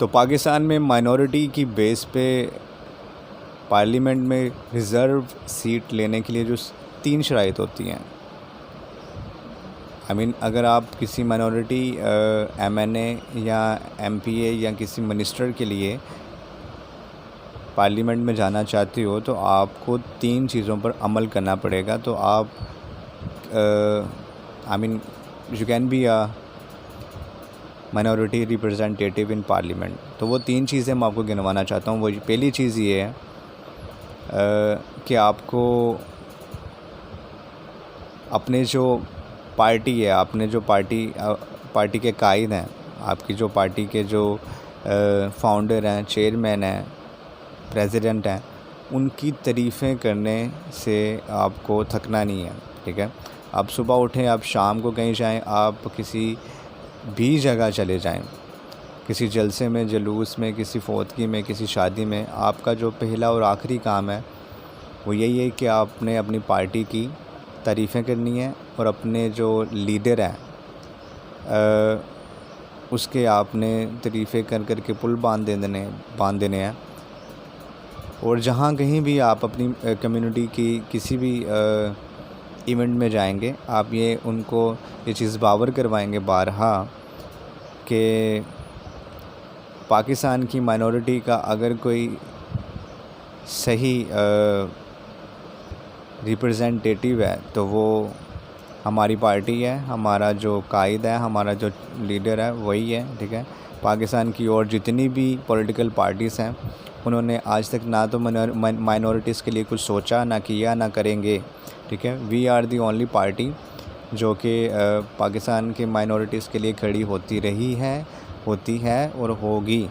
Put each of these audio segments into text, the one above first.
تو پاکستان میں مائنورٹی کی بیس پہ پارلیمنٹ میں ریزرو سیٹ لینے کے لیے جو 3 شرائط ہوتی ہیں، اگر آپ کسی مائنورٹی MNA یا MPA یا کسی منسٹر کے لیے پارلیمنٹ میں جانا چاہتے ہو تو آپ کو 3 چیزوں پر عمل کرنا پڑے گا. تو آپ you can be a minority representative in parliament. تو وہ 3 چیزیں میں آپ کو گنوانا چاہتا ہوں. وہ پہلی چیز یہ ہے کہ آپ کو اپنے جو پارٹی ہے، اپنے جو پارٹی کے قائد ہیں، آپ کی جو پارٹی کے جو فاؤنڈر ہیں، چیئرمین ہیں، پریزیڈنٹ ہیں، ان کی تعریفیں کرنے سے آپ کو تھکنا نہیں ہے. ٹھیک ہے، آپ صبح اٹھیں، آپ شام کو کہیں جائیں، آپ کسی بھی جگہ چلے جائیں، کسی جلسے میں، جلوس میں، کسی فوتگی میں، کسی شادی میں، آپ کا جو پہلا اور آخری کام ہے وہ یہی ہے کہ آپ نے اپنی پارٹی کی تعریفیں کرنی ہیں اور اپنے جو لیڈر ہیں اس کے آپ نے تعریفیں کر کے پل باندھ دینے ہیں. اور جہاں کہیں بھی آپ اپنی کمیونٹی کی کسی بھی ایونٹ میں جائیں گے، آپ ان کو یہ چیز باور کروائیں گے بارہا کہ پاکستان کی مائنورٹی کا اگر کوئی صحیح ریپرزینٹیٹیو ہے تو وہ ہماری پارٹی ہے، ہمارا جو قائد ہے، ہمارا جو لیڈر ہے وہی ہے. ٹھیک ہے، پاکستان کی اور جتنی بھی پولیٹیکل پارٹیز ہیں انہوں نے آج تک نہ تو مائنورٹیز کے لیے کچھ سوچا، نہ کیا، نہ کریں گے. ٹھیک ہے، we are the only party جو کہ پاکستان کے مائنورٹیز کے لیے کھڑی ہوتی رہی ہے، ہوتی ہے اور ہوگی.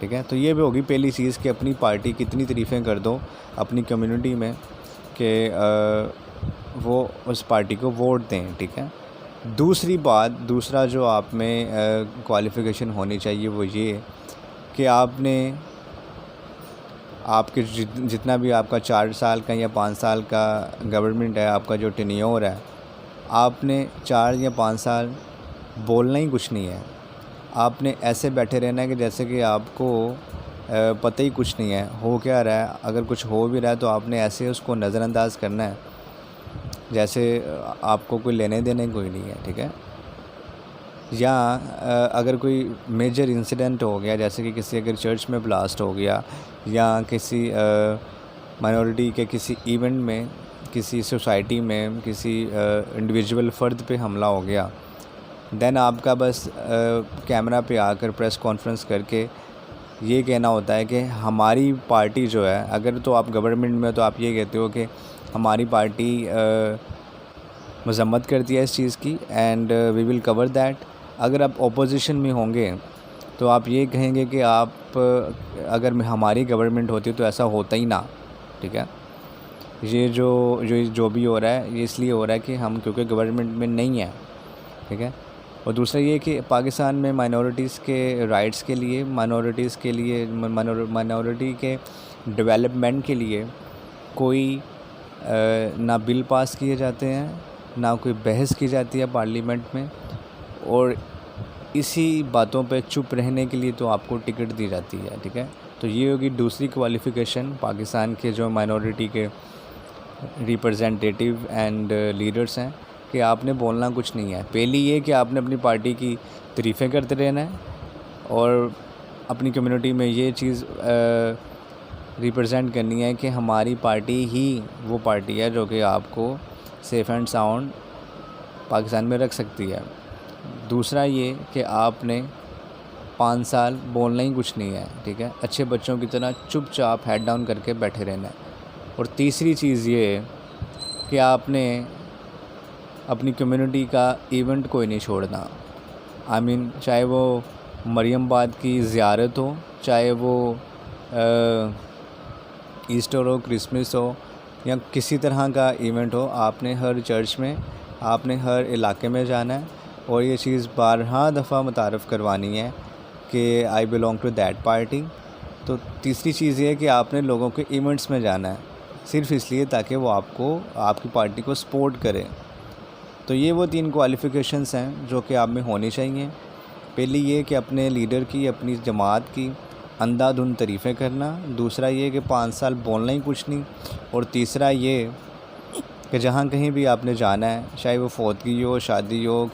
ٹھیک ہے، تو یہ بھی ہوگی پہلی چیز کہ اپنی پارٹی کی اتنی تعریفیں کر دو اپنی کمیونٹی میں کہ وہ اس پارٹی کو ووٹ دیں. ٹھیک ہے، دوسرا جو آپ میں کوالیفیکیشن ہونی چاہیے وہ یہ کہ آپ کے جتنا بھی آپ کا 4 سال کا یا 5 سال کا گورنمنٹ ہے، آپ کا جو ٹینیور ہے، آپ نے 4 یا 5 سال بولنا ہی کچھ نہیں ہے. آپ نے ایسے بیٹھے رہنا ہے کہ جیسے کہ آپ کو پتہ ہی کچھ نہیں ہے ہو کیا رہا ہے. اگر کچھ ہو بھی رہا ہے تو آپ نے ایسے اس کو نظر انداز کرنا ہے جیسے آپ کو کوئی لینے دینے کوئی نہیں ہے. ٹھیک ہے، یا اگر کوئی میجر انسیڈنٹ ہو گیا، جیسے کہ کسی اگر چرچ میں بلاسٹ ہو گیا یا کسی مائنورٹی کے کسی ایونٹ میں، کسی سوسائٹی میں کسی انڈیویجول فرد پہ حملہ ہو گیا، دین آپ کا بس کیمرہ پہ آ کر پریس کانفرنس کر کے یہ کہنا ہوتا ہے کہ ہماری پارٹی جو ہے، اگر تو آپ گورنمنٹ میں تو آپ یہ کہتے ہو کہ ہماری پارٹی مذمت کرتی ہے اس چیز کی and we will cover that. اگر آپ اپوزیشن میں ہوں گے تو آپ یہ کہیں گے کہ آپ اگر ہماری گورنمنٹ ہوتی تو ایسا ہوتا ہی نہ. ٹھیک ہے، یہ جو بھی ہو رہا ہے یہ اس لیے ہو رہا ہے کہ ہم کیونکہ گورنمنٹ میں نہیں ہیں. ٹھیک ہے، اور دوسرا یہ کہ پاکستان میں مائنورٹیز کے رائٹس کے لیے، مائنورٹی کے ڈیولپمنٹ کے لیے کوئی نہ بل پاس کیے جاتے ہیں، نہ کوئی بحث کی جاتی ہے پارلیمنٹ میں، اور اسی باتوں پہ چپ رہنے کے لیے تو آپ کو ٹکٹ دی جاتی ہے. ٹھیک ہے، تو یہ ہوگی دوسری کوالیفیکیشن پاکستان کے جو مائنورٹی کے ریپرزینٹیٹیو اینڈ لیڈرز ہیں کہ آپ نے بولنا کچھ نہیں ہے. پہلی یہ کہ آپ نے اپنی پارٹی کی تعریفیں کرتے رہنا ہے اور اپنی کمیونٹی میں یہ چیز ریپرزینٹ کرنی ہے کہ ہماری پارٹی ہی وہ پارٹی ہے جو کہ آپ کو سیف اینڈ ساؤنڈ پاکستان میں رکھ سکتی ہے. دوسرا یہ کہ آپ نے 5 سال بولنا ہی کچھ نہیں ہے. ٹھیک ہے، اچھے بچوں کی طرح چپ چاپ ہیڈ ڈاؤن کر کے بیٹھے رہنا ہے. اور تیسری چیز یہ ہے کہ آپ نے اپنی کمیونٹی کا ایونٹ کوئی نہیں چھوڑنا. چاہے وہ مریم آباد کی زیارت ہو، چاہے وہ ایسٹر ہو، کرسمس ہو، یا کسی طرح کا ایونٹ ہو، آپ نے ہر چرچ میں، آپ نے ہر علاقے میں جانا ہے اور یہ چیز بارہا دفعہ متعارف کروانی ہے کہ I belong to that party. تو تیسری چیز یہ ہے کہ آپ نے لوگوں کے ایونٹس میں جانا ہے صرف اس لیے تاکہ وہ آپ کی پارٹی کو سپورٹ کرے. تو یہ وہ 3 کوالیفیکیشنز ہیں جو کہ آپ میں ہونی چاہیے. پہلی یہ کہ اپنے لیڈر کی اپنی جماعت کی اندھا دھند تعریفیں کرنا، دوسرا یہ کہ 5 سال بولنا ہی کچھ نہیں، اور تیسرا یہ کہ جہاں کہیں بھی آپ نے جانا ہے، چاہے وہ فوتگی ہو، شادی ہو،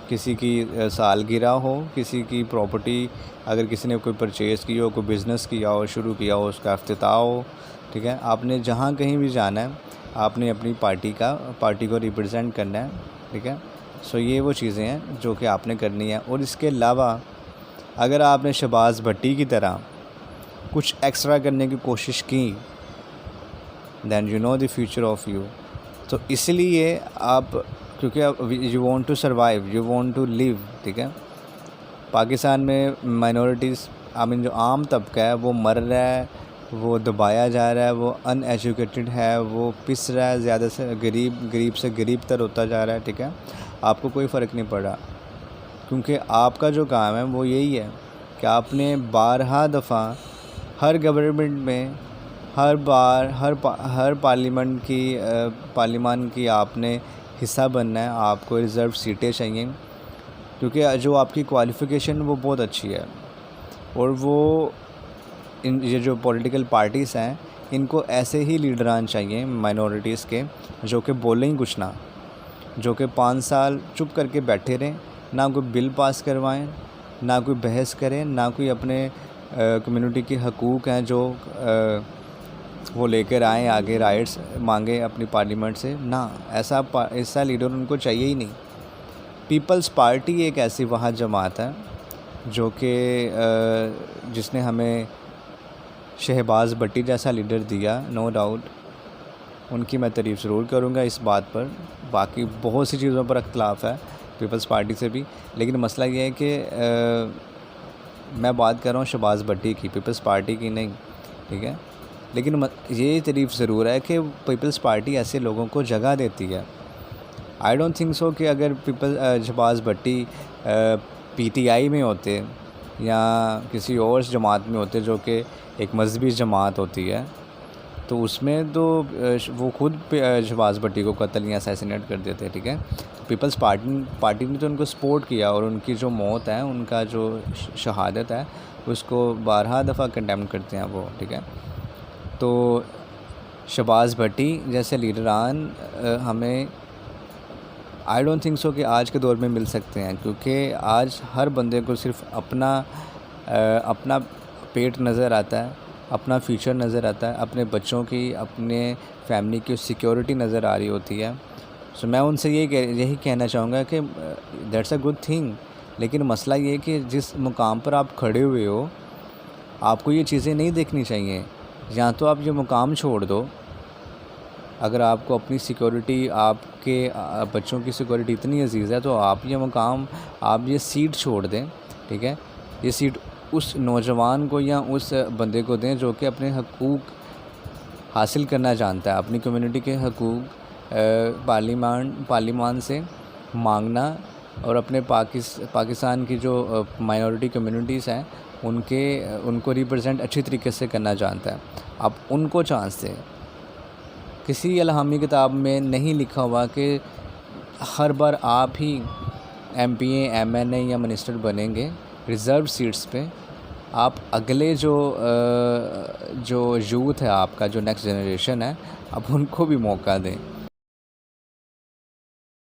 کسی کی سالگرہ ہو، کسی کی پراپرٹی اگر کسی نے کوئی پرچیز کی ہو، کوئی بزنس کیا ہو، شروع کیا ہو، اس کا افتتاح ہو، ٹھیک ہے، آپ نے جہاں کہیں بھی جانا ہے آپ نے اپنی پارٹی کو ریپرزینٹ کرنا ہے، ٹھیک ہے. سو یہ وہ چیزیں ہیں جو کہ آپ نے کرنی ہیں. اور اس کے علاوہ اگر آپ نے شہباز بھٹی کی طرح کچھ ایکسٹرا کرنے کی کوشش کی then you know the future of you. تو اس لیے آپ کیونکہ you want to survive, you want to live, ٹھیک ہے. پاکستان میں مائنورٹیز جو عام طبقہ ہے وہ مر رہا ہے، وہ دبایا جا رہا ہے، وہ ان ایجوکیٹڈ ہے، وہ پس رہا ہے، زیادہ سے غریب سے غریب تر ہوتا جا رہا ہے، ٹھیک ہے. آپ کو کوئی فرق نہیں پڑ رہا کیونکہ آپ کا جو کام ہے وہ یہی ہے کہ آپ نے بارہا دفعہ ہر گورنمنٹ میں ہر بار ہر پارلیمان کی آپ نے حصہ بننا ہے. آپ کو ریزرو سیٹیں چاہیے کیونکہ جو آپ کی کوالیفیکیشن وہ بہت اچھی ہے، اور یہ جو پولیٹیکل پارٹیز ہیں ان کو ایسے ہی لیڈران چاہیے مائنورٹیز کے جو کہ بولیں ہی کچھ نہ، جو کہ 5 سال چپ کر کے بیٹھے رہیں، نہ کوئی بل پاس کروائیں، نہ کوئی بحث کریں، نہ کوئی اپنے کمیونٹی کے حقوق ہیں جو وہ لے کر آئیں آگے، رائٹس مانگیں اپنی پارلیمنٹ سے. نہ، ایسا لیڈر ان کو چاہیے ہی نہیں. پیپلز پارٹی ایک ایسی وہاں جماعت ہے جو کہ جس نے ہمیں شہباز بھٹی جیسا لیڈر دیا، نو ڈاؤٹ ان کی میں تعریف ضرور کروں گا اس بات پر. باقی بہت سی چیزوں پر اختلاف ہے پیپلز پارٹی سے بھی، لیکن مسئلہ یہ ہے کہ میں بات کر رہا ہوں شہباز بھٹی کی، پیپلز پارٹی کی نہیں، ٹھیک ہے. لیکن یہ تعریف ضرور ہے کہ پیپلز پارٹی ایسے لوگوں کو جگہ دیتی ہے. آئی ڈونٹ تھنک سو کہ اگر شہباز بھٹی پی ٹی آئی میں ہوتے یا کسی اور جماعت میں ہوتے جو کہ ایک مذہبی جماعت ہوتی ہے، تو اس میں تو وہ خود شہباز بھٹی کو قتل یا اسیسینیٹ کر دیتے، ٹھیک ہے. پیپلز پارٹی نے تو ان کو سپورٹ کیا، اور ان کی جو موت ہے، ان کا جو شہادت ہے، اس کو بارہا دفعہ کنڈیم کرتے ہیں وہ، ٹھیک ہے. تو شہباز بھٹی جیسے لیڈران ہمیں آئی ڈونٹ تھنک سو کہ آج کے دور میں مل سکتے ہیں، کیونکہ آج ہر بندے کو صرف اپنا پیٹ نظر آتا ہے، اپنا فیوچر نظر آتا ہے، اپنے بچوں کی، اپنے فیملی کی سیکیورٹی نظر آ رہی ہوتی ہے. سو میں ان سے یہی کہنا چاہوں گا کہ دیٹس اے گڈ تھنگ، لیکن مسئلہ یہ ہے کہ جس مقام پر آپ کھڑے ہوئے ہو آپ کو یہ چیزیں نہیں دیکھنی چاہیے. یا تو آپ یہ مقام چھوڑ دو، اگر آپ کو اپنی سیکیورٹی، آپ کے بچوں کی سیکیورٹی اتنی عزیز ہے تو آپ یہ مقام، آپ یہ سیٹ چھوڑ دیں، ٹھیک ہے. یہ سیٹ اس نوجوان کو یا اس بندے کو دیں جو کہ اپنے حقوق حاصل کرنا چاہتا ہے، اپنی کمیونٹی کے حقوق پارلیمان سے مانگنا، اور اپنے پاکستان کی جو مائنورٹی کمیونٹیز ہیں ان کو ریپرزینٹ اچھی طریقے سے کرنا چاہتا ہے. آپ ان کو چانس دیں. کسی الہامی کتاب میں نہیں لکھا ہوا کہ ہر بار آپ ہی ایم پی اے، ایم این اے یا منسٹر بنیں گے. ریزرو سیٹس پہ آپ اگلے جو یوتھ ہے، آپ کا جو نیکسٹ جنریشن ہے، آپ ان کو بھی موقع دیں.